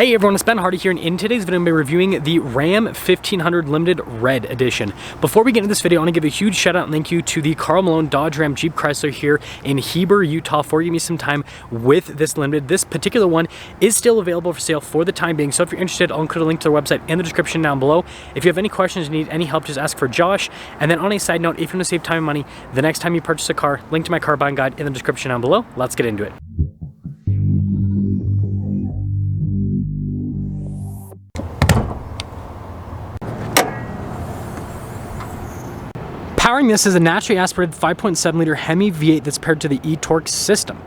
Hey everyone, it's Ben Hardy here, and in today's video I'm going to be reviewing the Ram 1500 Limited Red Edition. Before we get into this video, I want to give a huge shout out and thank you to the Carl Malone Dodge Ram Jeep Chrysler here in Heber, Utah for giving me some time with this Limited. This particular one is still available for sale for the time being, so if you're interested, I'll include a link to their website in the description down below. If you have any questions, need any help, just ask for Josh. And then on a side note, if you want to save time and money the next time you purchase a car, link to my car buying guide in the description down below. Let's get into it. Powering this is a naturally aspirated 5.7 liter Hemi V8 that's paired to the e-torque system.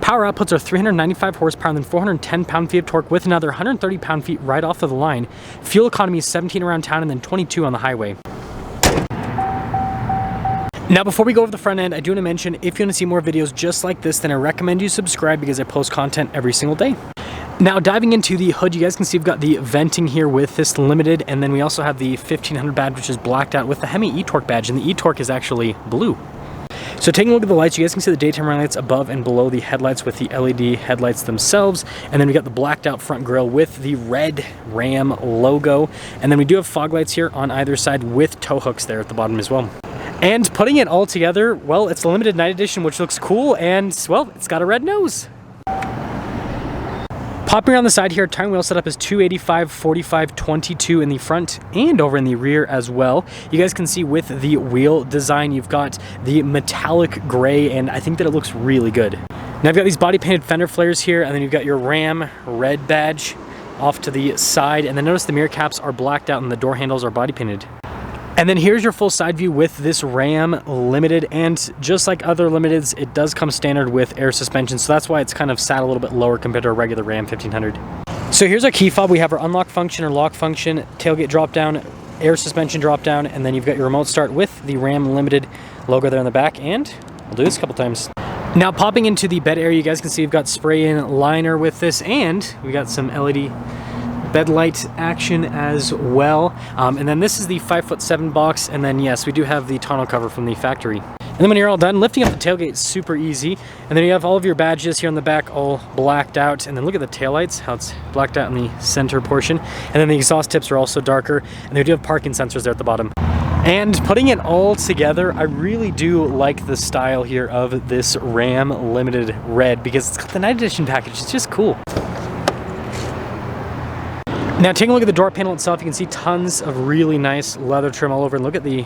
Power outputs are 395 horsepower and then 410 pound-feet of torque with another 130 pound-feet right off of the line. Fuel economy is 17 around town and then 22 on the highway. Now before we go over the front end, I do want to mention if you want to see more videos just like this, then I recommend you subscribe because I post content every single day. Now diving into the hood, you guys can see we've got the venting here with this Limited, and then we also have the 1500 badge, which is blacked out with the Hemi e-torque badge, and the e-torque is actually blue. So taking a look at the lights, you guys can see the daytime running lights above and below the headlights with the LED headlights themselves, and then we got the blacked out front grille with the red Ram logo, and then we do have fog lights here on either side with tow hooks there at the bottom as well. And putting it all together, well, it's the Limited Night Edition, which looks cool, and well, it's got a red nose. Popping around the side here, tire wheel setup is 285, 45, 22 in the front and over in the rear as well. You guys can see with the wheel design, you've got the metallic gray, and I think that it looks really good. Now I've got these body painted fender flares here, and then you've got your Ram red badge off to the side, and then notice the mirror caps are blacked out and the door handles are body painted. And then here's your full side view with this Ram Limited, and just like other Limiteds, it does come standard with air suspension, so that's why it's kind of sat a little bit lower compared to a regular Ram 1500. So here's our key fob. We have our unlock function or lock function, tailgate drop down, air suspension drop down, and then you've got your remote start with the Ram Limited logo there in the back, and we'll do this a couple times. Now popping into the bed area, you guys can see we've got spray-in liner with this, and we got some LED bed light action as well, and then this is the 5'7" box, and then yes, we do have the tonneau cover from the factory. And then when you're all done, lifting up the tailgate is super easy, and then you have all of your badges here on the back all blacked out, and then look at the taillights, how it's blacked out in the center portion, and then the exhaust tips are also darker, and they do have parking sensors there at the bottom. And putting it all together, I really do like the style here of this Ram Limited Red because it's got the Night Edition package. It's just cool. Now taking a look at the door panel itself, you can see tons of really nice leather trim all over, and look at the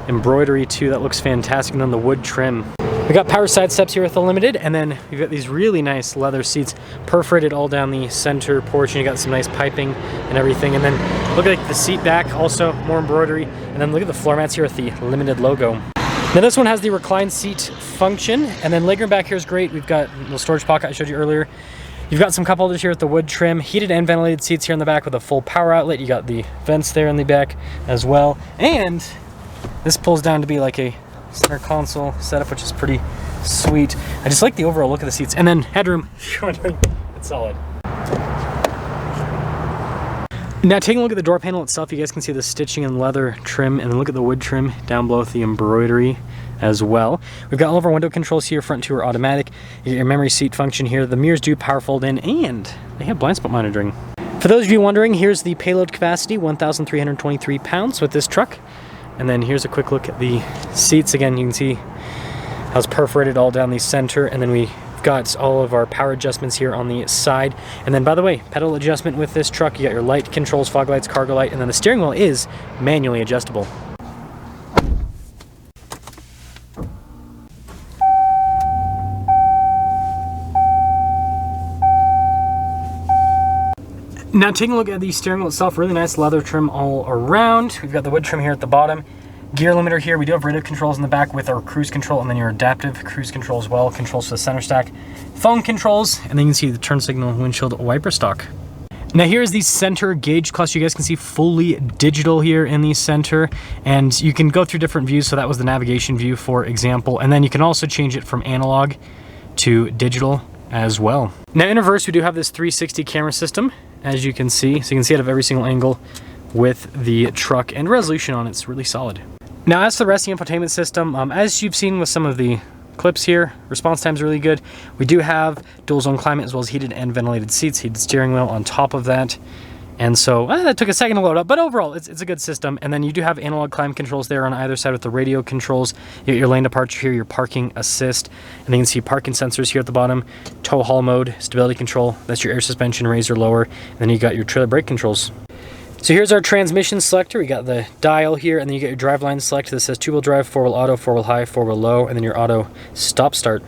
embroidery too, that looks fantastic, and then the wood trim. We got power side steps here with the Limited, and then we've got these really nice leather seats perforated all down the center portion. You got some nice piping and everything, and then look at the seat back, also more embroidery, and then look at the floor mats here with the Limited logo. Now this one has the recline seat function, and then legroom back here is great. We've got a little storage pocket I showed you earlier. You've got some cup holders here with the wood trim, heated and ventilated seats here in the back with a full power outlet. You got the vents there in the back as well. And this pulls down to be like a center console setup, which is pretty sweet. I just like the overall look of the seats. And then headroom, it's solid. Now taking a look at the door panel itself, you guys can see the stitching and leather trim, and then look at the wood trim down below with the embroidery as well. We've got all of our window controls here. Front two are automatic. You get your memory seat function here. The mirrors do power fold in, and they have blind spot monitoring. For those of you wondering, here's the payload capacity, 1,323 pounds with this truck. And then here's a quick look at the seats. Again, you can see how it's perforated all down the center, and then we've got all of our power adjustments here on the side. And then by the way, pedal adjustment with this truck. You got your light controls, fog lights, cargo light, and then the steering wheel is manually adjustable. Now taking a look at the steering wheel itself, really nice leather trim all around. We've got the wood trim here at the bottom. Gear limiter here. We do have radio controls in the back with our cruise control, and then your adaptive cruise control as well. Controls for the center stack. Phone controls, and then you can see the turn signal windshield wiper stock. Now here's the center gauge cluster. You guys can see fully digital here in the center, and you can go through different views. So that was the navigation view, for example, and then you can also change it from analog to digital as well. Now in reverse, we do have this 360 camera system, as you can see. So you can see it of every single angle with the truck, and resolution on it's really solid. Now as for the rest of the infotainment system, as you've seen with some of the clips here. Response time's really good. We do have dual zone climate as well as heated and ventilated seats, heated steering wheel on top of that. And so that took a second to load up, but overall it's a good system. And then you do have analog climate controls there on either side with the radio controls. You get your lane departure here, your parking assist, and then you can see parking sensors here at the bottom, tow haul mode, stability control, that's your air suspension, raise or lower, and then you got your trailer brake controls. So here's our transmission selector. We got the dial here, and then you get your driveline select that says two-wheel drive, four-wheel auto, four-wheel high, four-wheel low, and then your auto stop start.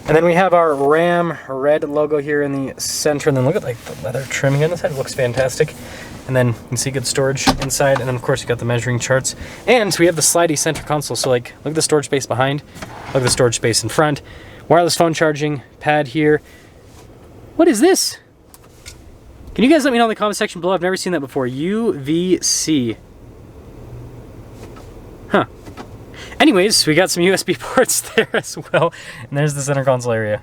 And then we have our Ram red logo here in the center, and then look at like the leather trim here on the side. It looks fantastic. And then you can see good storage inside, and then of course you got the measuring charts. And we have the slidey center console, so like look at the storage space behind, look at the storage space in front. Wireless phone charging pad here. What is this? Can you guys let me know in the comment section below? I've never seen that before. UVC. Huh. Anyways, we got some USB ports there as well. And there's the center console area.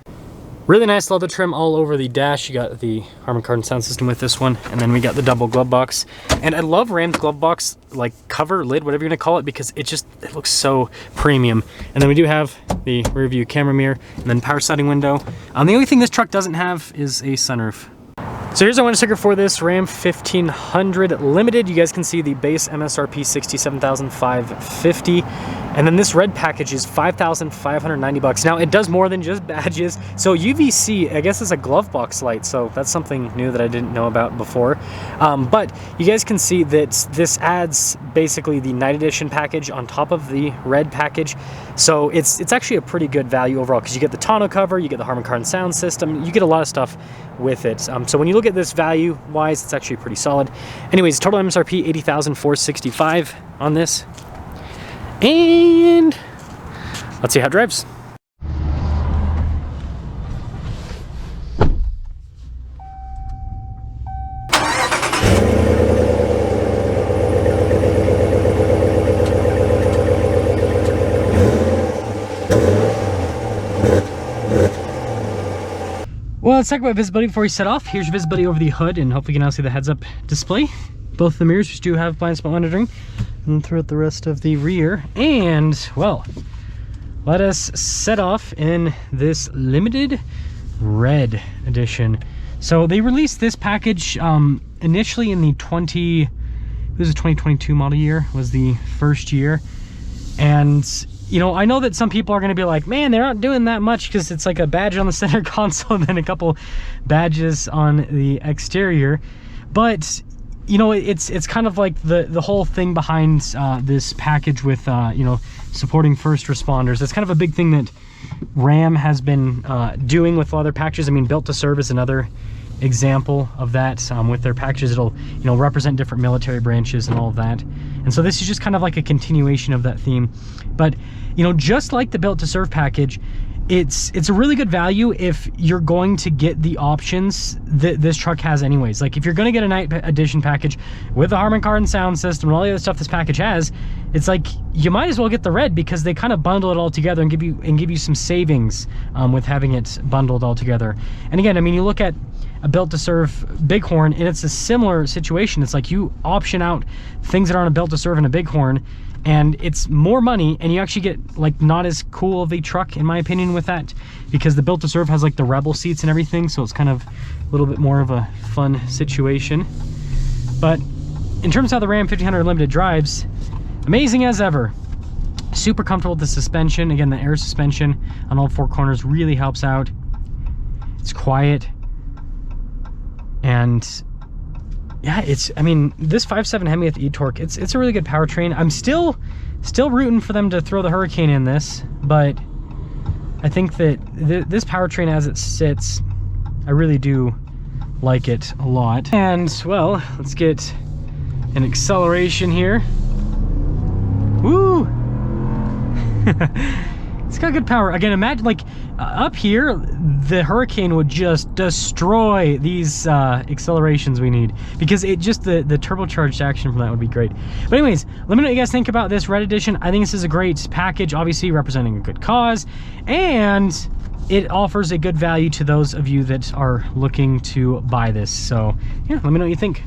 Really nice leather trim all over the dash. You got the Harman Kardon sound system with this one. And then we got the double glove box. And I love Ram's glove box, like cover, lid, whatever you're gonna call it, because it looks so premium. And then we do have the rear view camera mirror and then power sliding window. The only thing this truck doesn't have is a sunroof. So here's our window sticker for this Ram 1500 Limited. You guys can see the base MSRP $67,550, and then this red package is $5,590. Now it does more than just badges. So UVC, I guess, is a glove box light. So that's something new that I didn't know about before. But you guys can see that this adds basically the Night Edition package on top of the red package. So it's actually a pretty good value overall, because you get the tonneau cover, you get the Harman Kardon sound system, you get a lot of stuff with it. So when you look at this value wise, it's actually pretty solid. Anyways, total MSRP $80,465 on this. And let's see how it drives. Well, let's talk about visibility before we set off. Here's your visibility over the hood, and hopefully you can now see the heads-up display. Both the mirrors do have blind spot monitoring, and throughout the rest of the rear. And, well, let us set off in this limited red edition. So they released this package initially in the it was a 2022 model year, was the first year. And you know, I know that some people are going to be like, man, they're not doing that much, because it's like a badge on the center console and then a couple badges on the exterior. But you know, it's kind of like the whole thing behind this package with you know, supporting first responders. That's kind of a big thing that Ram has been doing with other packages. I mean, Built to Serve is another example of that. With their packages, it'll, you know, represent different military branches and all of that. And so this is just kind of like a continuation of that theme. But you know, just like the Built to Serve package, it's a really good value if you're going to get the options that this truck has anyways. Like if you're going to get a Night Edition package with the Harman Kardon sound system and all the other stuff this package has, it's like you might as well get the red, because they kind of bundle it all together and give you some savings with having it bundled all together. And again, I mean, you look at a Built to Serve Bighorn, and it's a similar situation. It's like you option out things that aren't a Built to Serve in a Bighorn, and it's more money, and you actually get like not as cool of a truck, in my opinion, with that, because the Built to Serve has like the Rebel seats and everything, so it's kind of a little bit more of a fun situation. But in terms of how the Ram 1500 Limited drives, amazing as ever. Super comfortable with the suspension. Again, the air suspension on all four corners really helps out. It's quiet, and yeah, I mean, this 5.7 Hemi with e-torque, it's a really good powertrain. I'm still rooting for them to throw the Hurricane in this, but I think that this powertrain as it sits, I really do like it a lot. And well, let's get an acceleration here. Woo! It's got good power. Again, imagine like up here, the Hurricane would just destroy these accelerations we need, because it just the turbocharged action from that would be great. But anyways, let me know what you guys think about this red edition. I think this is a great package, obviously representing a good cause, and it offers a good value to those of you that are looking to buy this. So yeah, let me know what you think.